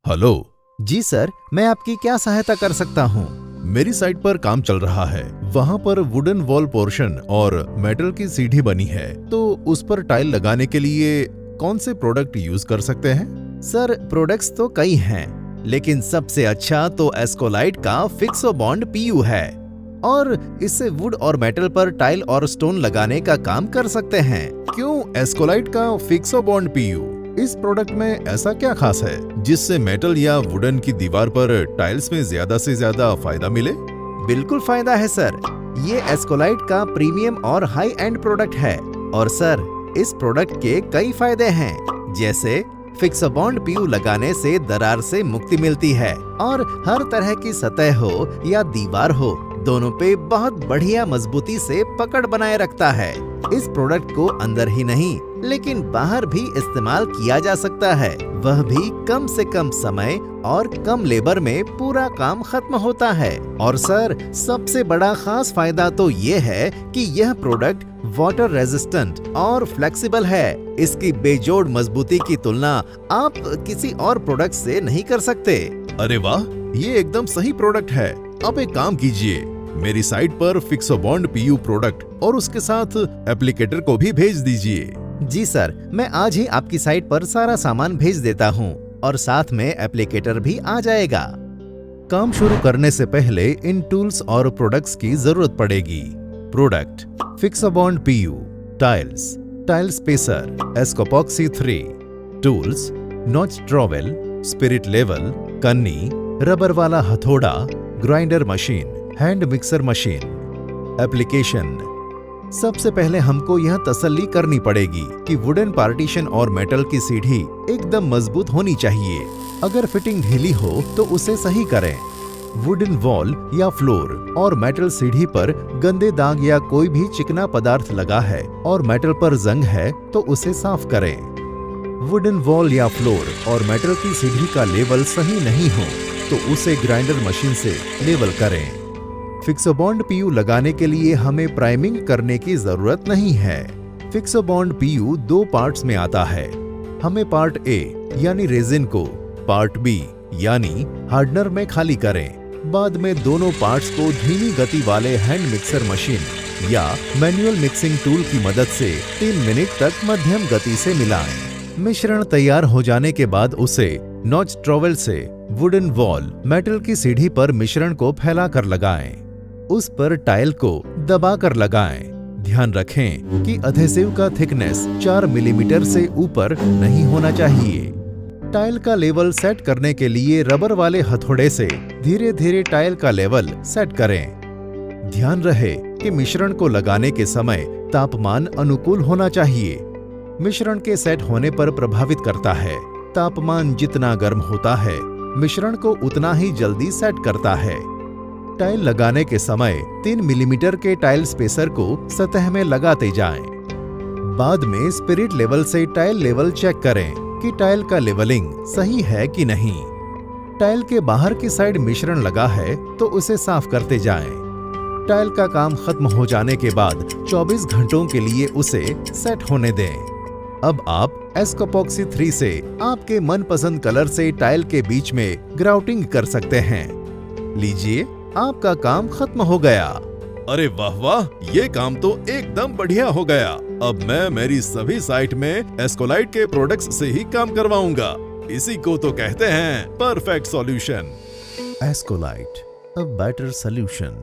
Hello. जी sir, मैं आपकी क्या सहायता कर सकता हूँ? मेरी साइट पर काम चल रहा है। वहाँ पर वुडन वॉल पोर्शन और मेटल की सीढ़ी बनी है, तो उस पर टाइल लगाने के लिए कौन से प्रोडक्ट यूज कर सकते हैं? सर, प्रोडक्ट्स तो कई हैं, लेकिन सबसे अच्छा तो एस्कोलाइट का फिक्सो बॉन्ड पीयू है और इससे वुड और मेटल पर टाइल और स्टोन लगाने का काम कर सकते हैं। क्यों एस्कोलाइट का फिक्सो बॉन्ड पीयू? इस प्रोडक्ट में ऐसा क्या खास है जिससे मेटल या वुडन की दीवार पर टाइल्स में ज्यादा से ज्यादा फायदा मिले? बिल्कुल फायदा है सर। ये एस्कोलाइट का प्रीमियम और हाई एंड प्रोडक्ट है और सर, इस प्रोडक्ट के कई फायदे हैं, जैसे फिक्सो बॉन्ड पीयू लगाने से दरार से मुक्ति मिलती है और हर तरह की सतह हो या दीवार हो, दोनों पे बहुत बढ़िया मजबूती से पकड़ बनाए रखता है। इस प्रोडक्ट को अंदर ही नहीं लेकिन बाहर भी इस्तेमाल किया जा सकता है, वह भी कम से कम समय और कम लेबर में पूरा काम खत्म होता है। और सर, सबसे बड़ा खास फायदा तो ये है कि यह प्रोडक्ट वाटर रेजिस्टेंट और फ्लेक्सिबल है। इसकी बेजोड़ मजबूती की तुलना आप किसी और प्रोडक्ट से नहीं कर सकते। अरे वाह, ये एकदम सही प्रोडक्ट है। अब एक काम कीजिए, मेरी साइट पर फिक्सो बॉन्ड पीयू प्रोडक्ट और उसके साथ एप्लीकेटर को भी भेज दीजिए। जी सर, मैं आज ही आपकी साइट पर सारा सामान भेज देता हूँ और साथ में एप्लीकेटर भी आ जाएगा। काम शुरू करने से पहले इन टूल्स और प्रोडक्ट्स की जरूरत पड़ेगी। Product: Fixo bond PU, tiles, tile spacer, Escopoxy 3, tools: notch trowel, spirit level, कन्नी, रबर वाला हथौड़ा, grinder machine, hand mixer machine. Application: सबसे पहले हमको यह तसल्ली करनी पड़ेगी कि वुडन पार्टीशन और मेटल की सीढ़ी एकदम मजबूत होनी चाहिए। अगर फिटिंग ढीली हो तो उसे सही करें। वुडन वॉल या फ्लोर और मेटल सीढ़ी पर गंदे दाग या कोई भी चिकना पदार्थ लगा है और मेटल पर जंग है तो उसे साफ करें। वुडन वॉल या फ्लोर और मेटल की सीढ़ी का लेवल सही नहीं हो तो उसे ग्राइंडर मशीन से लेवल करें। फिक्सो बॉन्ड पीयू लगाने के लिए हमें प्राइमिंग करने की जरूरत नहीं है। फिक्सो बॉन्ड पीयू 2 पार्ट्स में आता है। हमें पार्ट ए यानी रेजिन को पार्ट बी यानी हार्डनर में खाली करें। बाद में दोनों पार्ट्स को धीमी गति वाले हैंड मिक्सर मशीन या मैनुअल मिक्सिंग टूल की मदद से 3 मिनट तक मध्यम गति से मिलाएं। मिश्रण तैयार हो जाने के बाद उसे नॉच ट्रॉवेल से वुडन वॉल, मेटल की सीढ़ी पर मिश्रण को फैलाकर लगाएं। उस पर टाइल को दबाकर लगाएं। ध्यान रखें कि अधेसिव का थिकनेस 4 मिलीमीटर से ऊपर नहीं होना चाहिए। टाइल का लेवल सेट करने के लिए रबर वाले हथौड़े से धीरे धीरे टाइल का लेवल सेट करें। ध्यान रहे कि मिश्रण को लगाने के समय तापमान अनुकूल होना चाहिए। मिश्रण के सेट होने पर प्रभावित करता है। तापमान जितना गर्म होता है, मिश्रण को उतना ही जल्दी सेट करता है। टाइल लगाने के समय 3 मिलीमीटर के टाइल स्पेसर को सतह में लगाते जाएं। बाद में स्पिरिट लेवल से टाइल लेवल चेक करें कि टाइल का लेवलिंग सही है कि नहीं। टाइल के बाहर की साइड मिश्रण लगा है तो उसे साफ करते जाएं। टाइल का काम खत्म हो जाने के बाद 24 घंटों के लिए उसे सेट होने दें। अब आप एस्कोपॉक्सी 3 से आपके मनपसंद कलर से टाइल के बीच में ग्राउटिंग कर सकते हैं। लीजिए, आपका काम खत्म हो गया। अरे वाह वाह, ये काम तो एकदम बढ़िया हो गया। अब मैं मेरी सभी साइट में एस्कोलाइट के प्रोडक्ट्स से ही काम करवाऊंगा। इसी को तो कहते हैं perfect solution. Escolite, a better solution.